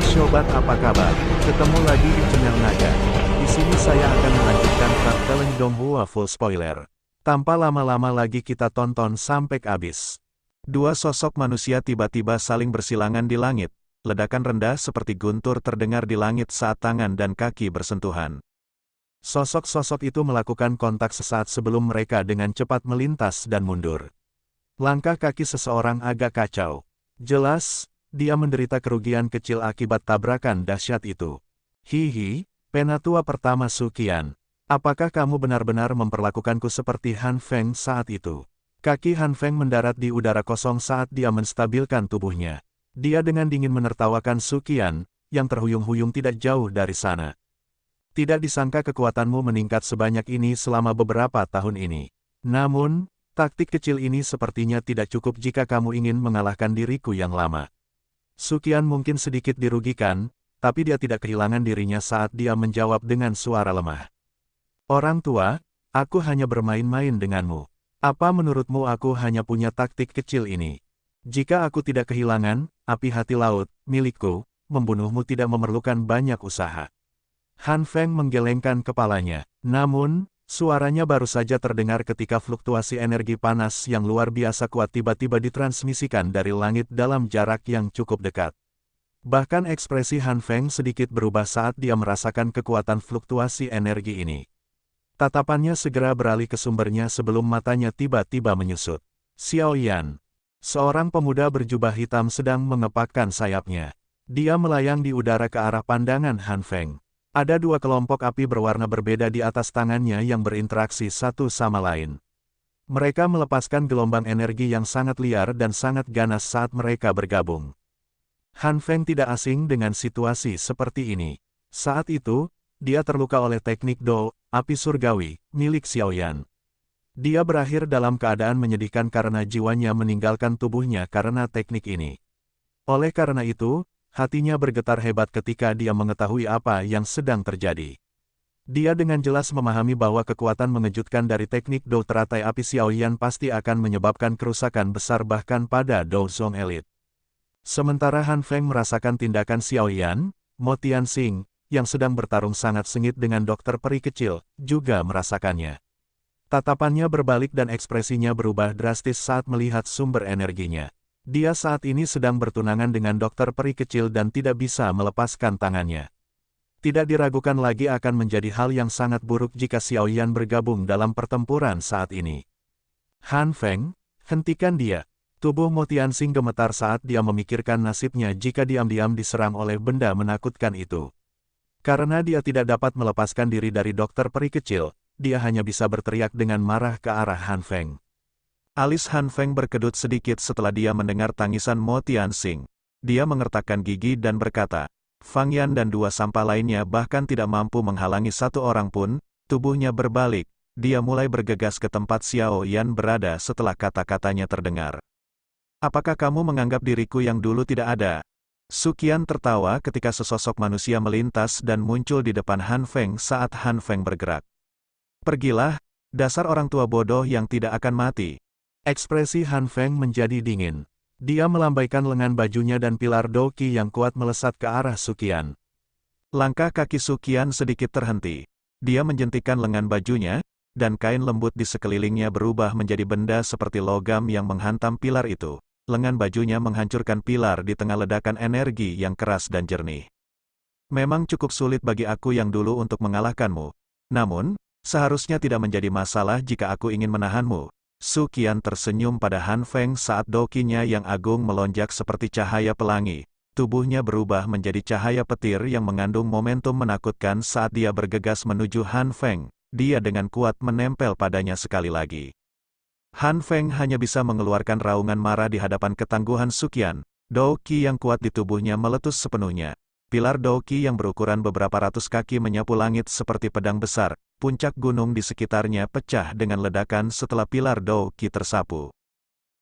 Sobat apa kabar? Ketemu lagi di channel Naga. Di sini saya akan melanjutkan part Teleng Donghua full spoiler. Tanpa lama-lama lagi kita tonton sampai habis. Dua sosok manusia tiba-tiba saling bersilangan di langit. Ledakan rendah seperti guntur terdengar di langit saat tangan dan kaki bersentuhan. Sosok-sosok itu melakukan kontak sesaat sebelum mereka dengan cepat melintas dan mundur. Langkah kaki seseorang agak kacau. Jelas, dia menderita kerugian kecil akibat tabrakan dahsyat itu. Hihi, penatua pertama Suqian. Apakah kamu benar-benar memperlakukanku seperti Han Feng saat itu? Kaki Han Feng mendarat di udara kosong saat dia menstabilkan tubuhnya. Dia dengan dingin menertawakan Suqian, yang terhuyung-huyung tidak jauh dari sana. Tidak disangka kekuatanmu meningkat sebanyak ini selama beberapa tahun ini. Namun, taktik kecil ini sepertinya tidak cukup jika kamu ingin mengalahkan diriku yang lama. Suqian mungkin sedikit dirugikan, tapi dia tidak kehilangan dirinya saat dia menjawab dengan suara lemah. Orang tua, aku hanya bermain-main denganmu. Apa menurutmu aku hanya punya taktik kecil ini? Jika aku tidak kehilangan api hati laut milikku, membunuhmu tidak memerlukan banyak usaha. Han Feng menggelengkan kepalanya, namun, suaranya baru saja terdengar ketika fluktuasi energi panas yang luar biasa kuat tiba-tiba ditransmisikan dari langit dalam jarak yang cukup dekat. Bahkan ekspresi Han Feng sedikit berubah saat dia merasakan kekuatan fluktuasi energi ini. Tatapannya segera beralih ke sumbernya sebelum matanya tiba-tiba menyusut. Xiao Yan. Seorang pemuda berjubah hitam sedang mengepakkan sayapnya. Dia melayang di udara ke arah pandangan Han Feng. Ada dua kelompok api berwarna berbeda di atas tangannya yang berinteraksi satu sama lain. Mereka melepaskan gelombang energi yang sangat liar dan sangat ganas saat mereka bergabung. Han Feng tidak asing dengan situasi seperti ini. Saat itu, dia terluka oleh teknik Do, api surgawi, milik Xiao Yan. Dia berakhir dalam keadaan menyedihkan karena jiwanya meninggalkan tubuhnya karena teknik ini. Oleh karena itu, hatinya bergetar hebat ketika dia mengetahui apa yang sedang terjadi. Dia dengan jelas memahami bahwa kekuatan mengejutkan dari teknik Do teratai api Xiao Yan pasti akan menyebabkan kerusakan besar bahkan pada Do Zong Elite. Sementara Han Feng merasakan tindakan Xiao Yan, Mo Tianxing, yang sedang bertarung sangat sengit dengan dokter peri kecil, juga merasakannya. Tatapannya berbalik dan ekspresinya berubah drastis saat melihat sumber energinya. Dia saat ini sedang bertunangan dengan dokter peri kecil dan tidak bisa melepaskan tangannya. Tidak diragukan lagi akan menjadi hal yang sangat buruk jika Xiao Yan bergabung dalam pertempuran saat ini. Han Feng, hentikan dia. Tubuh Mo Tianxing gemetar saat dia memikirkan nasibnya jika diam-diam diserang oleh benda menakutkan itu. Karena dia tidak dapat melepaskan diri dari dokter peri kecil, dia hanya bisa berteriak dengan marah ke arah Han Feng. Alis Han Feng berkedut sedikit setelah dia mendengar tangisan Mo Tianxing. Dia mengertakkan gigi dan berkata, Fang Yan dan dua sampah lainnya bahkan tidak mampu menghalangi satu orang pun. Tubuhnya berbalik, dia mulai bergegas ke tempat Xiao Yan berada setelah kata-katanya terdengar. Apakah kamu menganggap diriku yang dulu tidak ada? Suqian tertawa ketika sesosok manusia melintas dan muncul di depan Han Feng saat Han Feng bergerak. Pergilah, dasar orang tua bodoh yang tidak akan mati. Ekspresi Han Feng menjadi dingin. Dia melambaikan lengan bajunya dan pilar doqi yang kuat melesat ke arah Suqian. Langkah kaki Suqian sedikit terhenti. Dia menjentikkan lengan bajunya, dan kain lembut di sekelilingnya berubah menjadi benda seperti logam yang menghantam pilar itu. Lengan bajunya menghancurkan pilar di tengah ledakan energi yang keras dan jernih. Memang cukup sulit bagi aku yang dulu untuk mengalahkanmu. Namun, seharusnya tidak menjadi masalah jika aku ingin menahanmu. Suqian tersenyum pada Han Feng saat doqinya yang agung melonjak seperti cahaya pelangi. Tubuhnya berubah menjadi cahaya petir yang mengandung momentum menakutkan saat dia bergegas menuju Han Feng. Dia dengan kuat menempel padanya sekali lagi. Han Feng hanya bisa mengeluarkan raungan marah di hadapan ketangguhan Suqian. Doqi yang kuat di tubuhnya meletus sepenuhnya. Pilar doqi yang berukuran beberapa ratus kaki menyapu langit seperti pedang besar. Puncak gunung di sekitarnya pecah dengan ledakan setelah pilar doqi tersapu.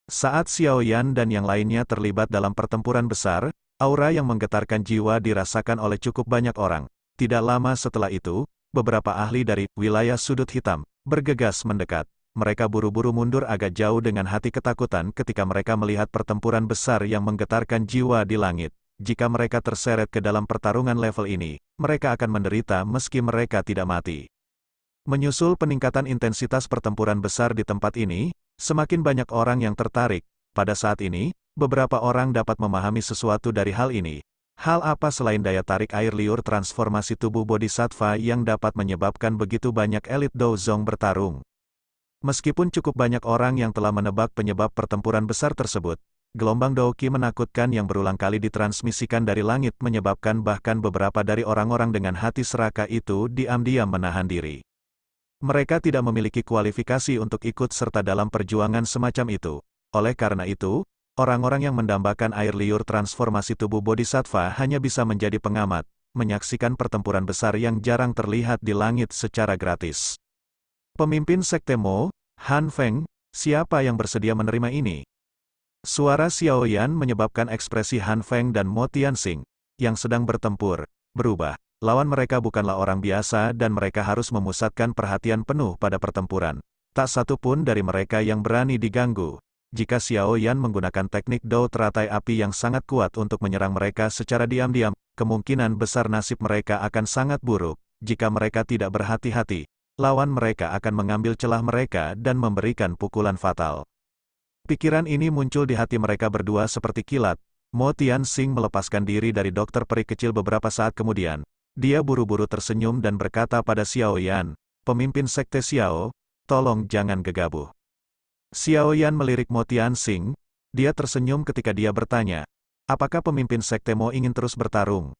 Saat Xiao Yan dan yang lainnya terlibat dalam pertempuran besar, aura yang menggetarkan jiwa dirasakan oleh cukup banyak orang. Tidak lama setelah itu, beberapa ahli dari wilayah sudut hitam bergegas mendekat. Mereka buru-buru mundur agak jauh dengan hati ketakutan ketika mereka melihat pertempuran besar yang menggetarkan jiwa di langit. jika mereka terseret ke dalam pertarungan level ini, mereka akan menderita meski mereka tidak mati. Menyusul peningkatan intensitas pertempuran besar di tempat ini, semakin banyak orang yang tertarik. Pada saat ini, beberapa orang dapat memahami sesuatu dari hal ini. Hal apa selain daya tarik air liur transformasi tubuh Bodhisattva yang dapat menyebabkan begitu banyak elit Dozong bertarung? Meskipun cukup banyak orang yang telah menebak penyebab pertempuran besar tersebut, gelombang Dao Qi menakutkan yang berulang kali ditransmisikan dari langit menyebabkan bahkan beberapa dari orang-orang dengan hati serakah itu diam-diam menahan diri. Mereka tidak memiliki kualifikasi untuk ikut serta dalam perjuangan semacam itu. Oleh karena itu, orang-orang yang mendambakan air liur transformasi tubuh Bodhisattva hanya bisa menjadi pengamat, menyaksikan pertempuran besar yang jarang terlihat di langit secara gratis. Pemimpin Sekte Mo, Han Feng, siapa yang bersedia menerima ini? Suara Xiao Yan menyebabkan ekspresi Han Feng dan Mo Tianxing, yang sedang bertempur, berubah. Lawan mereka bukanlah orang biasa dan mereka harus memusatkan perhatian penuh pada pertempuran. Tak satu pun dari mereka yang berani diganggu. Jika Xiao Yan menggunakan teknik Dao teratai api yang sangat kuat untuk menyerang mereka secara diam-diam, kemungkinan besar nasib mereka akan sangat buruk. Jika mereka tidak berhati-hati, lawan mereka akan mengambil celah mereka dan memberikan pukulan fatal. Pikiran ini muncul di hati mereka berdua seperti kilat. Mo Tianxing melepaskan diri dari dokter peri kecil beberapa saat kemudian. Dia buru-buru tersenyum dan berkata pada Xiao Yan, pemimpin Sekte Xiao, tolong jangan gegabah. Xiao Yan melirik Mo Tianxing. Dia tersenyum ketika dia bertanya, apakah pemimpin Sekte Mo ingin terus bertarung?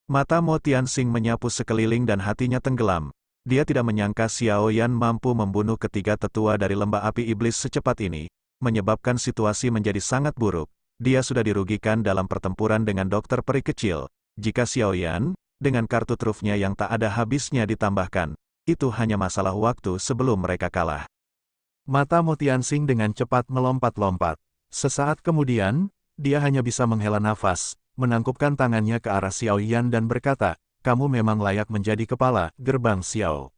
Mata Mo Tianxing menyapu sekeliling dan hatinya tenggelam. Dia tidak menyangka Xiao Yan mampu membunuh ketiga tetua dari lembah api iblis secepat ini, menyebabkan situasi menjadi sangat buruk. Dia sudah dirugikan dalam pertempuran dengan dokter peri kecil. Jika Xiao Yan, dengan kartu trufnya yang tak ada habisnya ditambahkan, itu hanya masalah waktu sebelum mereka kalah. Mata Mo Tianxing dengan cepat melompat-lompat. Sesaat kemudian, dia hanya bisa menghela nafas, menangkupkan tangannya ke arah Xiao Yan dan berkata, kamu memang layak menjadi kepala gerbang Xiao.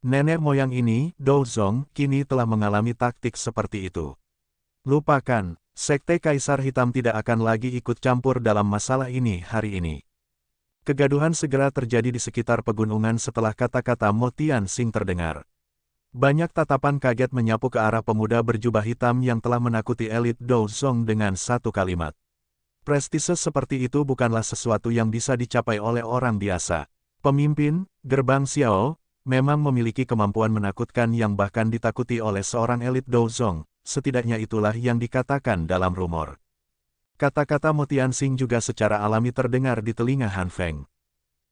Nenek moyang ini, Dozong, kini telah mengalami taktik seperti itu. Lupakan, Sekte Kaisar Hitam tidak akan lagi ikut campur dalam masalah ini hari ini. Kegaduhan segera terjadi di sekitar pegunungan setelah kata-kata Mo Tianxing terdengar. Banyak tatapan kaget menyapu ke arah pemuda berjubah hitam yang telah menakuti elit Dozong dengan satu kalimat. Prestise seperti itu bukanlah sesuatu yang bisa dicapai oleh orang biasa. Pemimpin, gerbang Xiao, memang memiliki kemampuan menakutkan yang bahkan ditakuti oleh seorang elit Dozong. Setidaknya itulah yang dikatakan dalam rumor. Kata-kata Mo Tianxing juga secara alami terdengar di telinga Han Feng.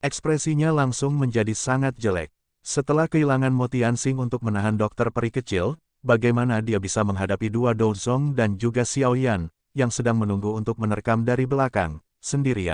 Ekspresinya langsung menjadi sangat jelek. Setelah kehilangan Mo Tianxing untuk menahan dokter peri kecil, bagaimana dia bisa menghadapi dua Dozong dan juga Xiao Yan, yang sedang menunggu untuk menerkam dari belakang, sendirian.